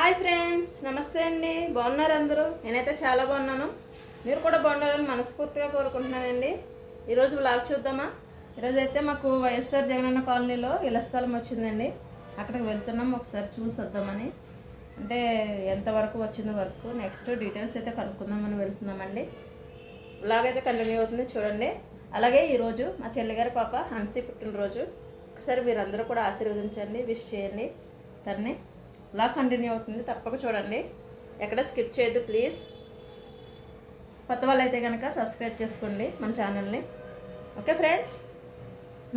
Hi friends, నమస్తే అండి. బాగున్నారు అందరూ? నేనైతే చాలా బాగున్నాను. మీరు కూడా బాగున్నారని మనస్ఫూర్తిగా కోరుకుంటున్నానండి. ఈరోజు వ్లాగ్ చూద్దామా? ఈరోజు అయితే మాకు వైఎస్ఆర్ జగనన్న కాలనీలో ఇళ్ల స్థలం వచ్చిందండి. అక్కడికి వెళ్తున్నాం, ఒకసారి చూసి వద్దామని. అంటే ఎంతవరకు వచ్చింది వర్క్, నెక్స్ట్ డీటెయిల్స్ అయితే కనుక్కుందామని వెళ్తున్నామండి. వ్లాగ్ అయితే కంటిన్యూ అవుతుంది, చూడండి. అలాగే ఈరోజు మా చెల్లిగారి పాప హన్సీ పుట్టినరోజు. ఒకసారి మీరందరూ కూడా ఆశీర్వదించండి, విష్ చేయండి తన్ని. వ్లాగ్ కంటిన్యూ అవుతుంది, తప్పక చూడండి, ఎక్కడ స్కిప్ చేయొద్దు ప్లీజ్. కొత్త వాళ్ళు అయితే కనుక సబ్స్క్రైబ్ చేసుకోండి మన ఛానల్ని. Okay friends,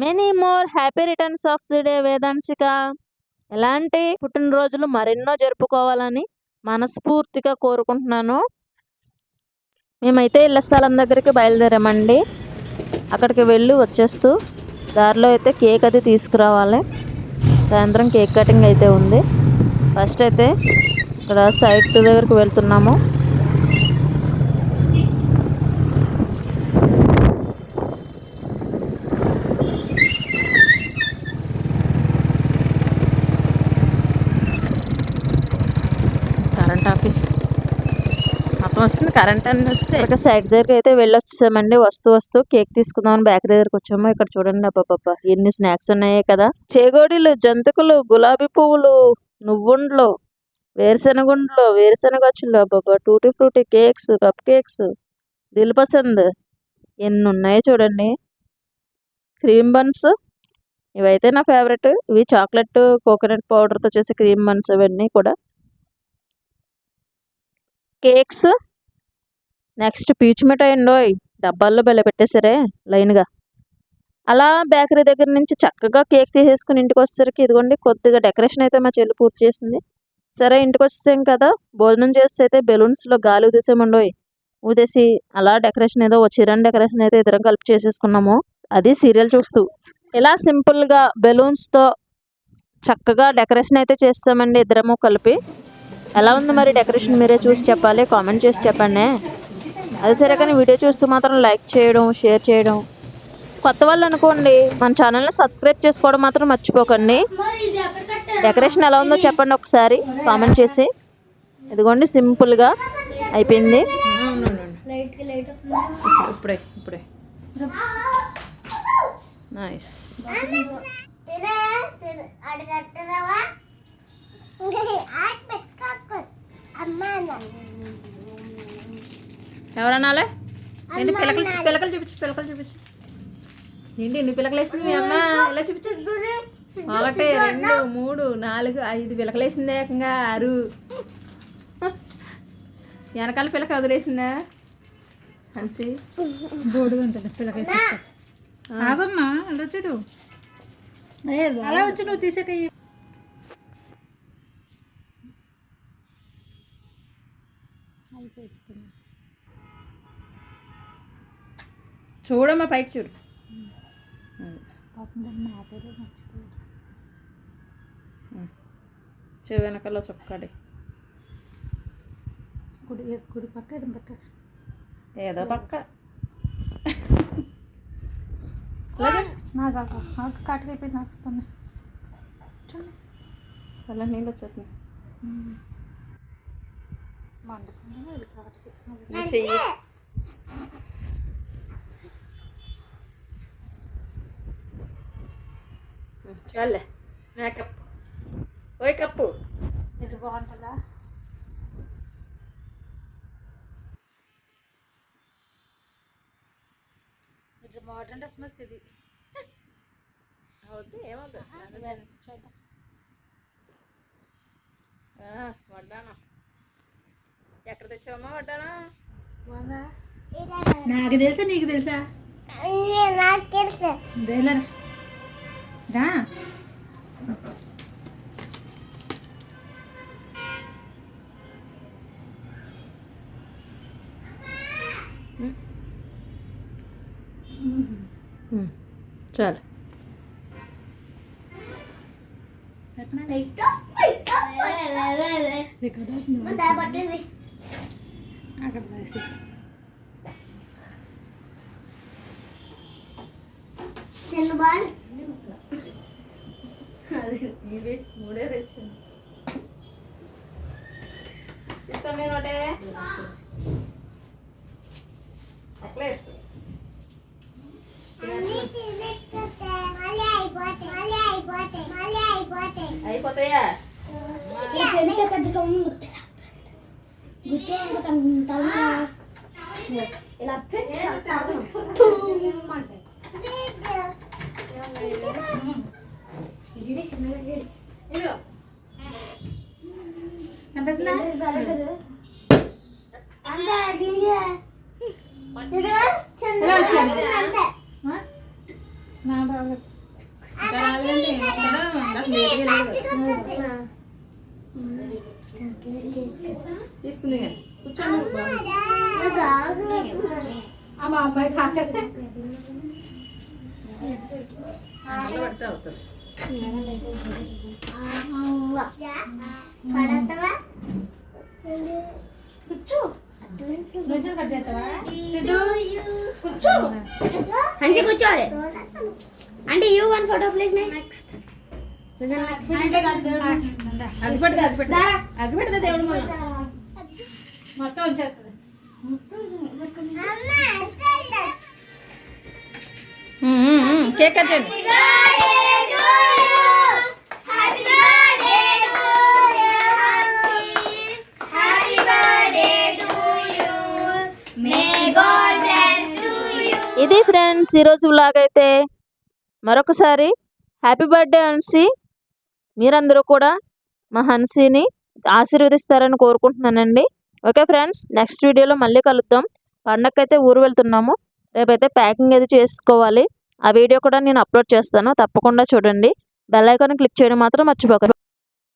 many more happy returns of the day Vedanshika. ఎలాంటి పుట్టినరోజులు మరెన్నో జరుపుకోవాలని మనస్ఫూర్తిగా కోరుకుంటున్నాను. మేమైతే ఇళ్ల స్థలం దగ్గరికి బయలుదేరామండి. అక్కడికి వెళ్ళి వచ్చేస్తూ దారిలో అయితే కేక్ అది తీసుకురావాలి. సాయంత్రం కేక్ కటింగ్ అయితే ఉంది. ఫస్ట్ అయితే ఇక్కడ సైట్ దగ్గరికి వెళ్తున్నాము. కరెంట్ ఆఫీస్ మొత్తం వస్తుంది, కరెంట్ అన్నీ వస్తే ఇక్కడ సైట్ దగ్గరికి అయితే వెళ్ళొచ్చామండి. వస్తూ కేక్ తీసుకుందామని బేకరీ దగ్గరకు వచ్చాము. ఇక్కడ చూడండి, అబ్బాబ్బా ఎన్ని స్నాక్స్ ఉన్నాయే కదా. చేగోడీలు, జంతికలు, గులాబీ పువ్వులు, నువ్వుండ్లు, వేరుశనగుండ్లు, వేరుశనగచ్చులు, అబ్బాబ్బా tutti frutti cakes, cupcakes, dil pasand ఎన్ని ఉన్నాయో చూడండి. క్రీమ్ బన్స్, ఇవైతే నా ఫేవరెట్. ఇవి చాక్లెట్ కోకోనట్ పౌడర్తో చేసే క్రీమ్ బన్స్, ఇవన్నీ కూడా కేక్స్. నెక్స్ట్ పీచు మిఠాయి అండి, డబ్బాల్లో బెల్ల పెట్టేసరే లైన్గా. అలా బేకరీ దగ్గర నుంచి చక్కగా కేక్ తీసేసుకుని ఇంటికి వచ్చేసరికి ఇదిగోండి కొద్దిగా డెకరేషన్ అయితే మా చెల్లి పూర్తి చేసింది. సరే ఇంటికి వచ్చేసాం కదా, భోజనం చేస్తే అయితే బెలూన్స్లో గాలి ఊదేసామండోయ్. ఊదేసి అలా డెకరేషన్ ఏదో చిరాన్ డెకరేషన్ అయితే ఇద్దరం కలిపి చేసేసుకున్నాము. అది సీరియల్ చూస్తూ ఇలా సింపుల్గా బెలూన్స్తో చక్కగా డెకరేషన్ అయితే చేస్తామండి ఇద్దరము కలిపి. ఎలా ఉంది మరి డెకరేషన్, మీరే చూసి చెప్పాలి, కామెంట్ చేసి చెప్పండి. అది సరే, కానీ వీడియో చూస్తూ మాత్రం లైక్ చేయడం, షేర్ చేయడం, కొత్త వాళ్ళు అనుకోండి మన ఛానల్ని సబ్స్క్రైబ్ చేసుకోవడం మాత్రం మర్చిపోకండి. డెకరేషన్ ఎలా ఉందో చెప్పండి ఒకసారి కామెంట్ చేసి. ఇదిగోండి సింపుల్గా అయిపోయింది. ఇప్పుడే నైస్. ఎవరన్నాలే ఏంటి? పిలకలు చూపించు. ఏంటి ఎన్ని పిలకలు వేసింది మీ అమ్మ? ఇలా చూపించు. 1 2 3 4 5 పిలకలు వేసింది, ఏకంగా 6. వెనకాల పిలక వదిలేసిందా హన్సీ? బోర్డుగా ఉంటుంది పిల్లకి ఆగమ్మా, అలా చూడు, అలా వచ్చి నువ్వు తీసాక చూడమ్మా, పైకి చూడు. చెవి వెనకాల చొక్కాడి కుడి పక్క ఎడం పక్క ఏదో పక్క. నాకు కాటుకైపోయింది. నాకు చూడండి అలా నీళ్ళు వచ్చేస్తున్నాయి. చెయ్యి చాలే. మేకప్ ఓయ్ కప్పు, ఇది బాగుంటుందా? ఇది మోడర్న్ డ్రెస్ మీద ఇది అవుద్ది, ఏమవుతుంది? వడ్డాను ఎక్కడ తెచ్చావమ్మా? వడ్డాను నాకు తెలుసా, నీకు తెలుసా? రా చాలు. అక్కడ అది ఇవే 3 తెచ్చాను. తీసుకొని ఒకటే చాక్లెట్స్ అయిపోతాయా? పెద్ద సౌండ్ ఇలా నా బాగా తీసుకుంది కూర్చోండి. మా అమ్మాయి కాకలే పడితే అవుతుంది. నువ్వు కట్ చేస్తావా? మంచి కూర్చోవాలి అంటే you one photo please next అగ్గిపెడితే దేవుడు మనం మొత్తం వచ్చేస్తుంది. కేక్ కట్ చేయండి. ఇది ఫ్రెండ్స్ ఈరోజు వ్లాగ్ అయితే. మరొకసారి హ్యాపీ బర్త్డే హన్సీ. మీరందరూ కూడా మా హన్సీని ఆశీర్వదిస్తారని కోరుకుంటున్నానండి. ఓకే ఫ్రెండ్స్, నెక్స్ట్ వీడియోలో మళ్ళీ కలుద్దాం. పండగకైతే ఊరు వెళ్తున్నాము. రేపైతే ప్యాకింగ్ అది చేసుకోవాలి. ఆ వీడియో కూడా నేను అప్లోడ్ చేస్తాను, తప్పకుండా చూడండి. బెల్ ఐకాన్ క్లిక్ చేయడం మాత్రం మర్చిపోకండి.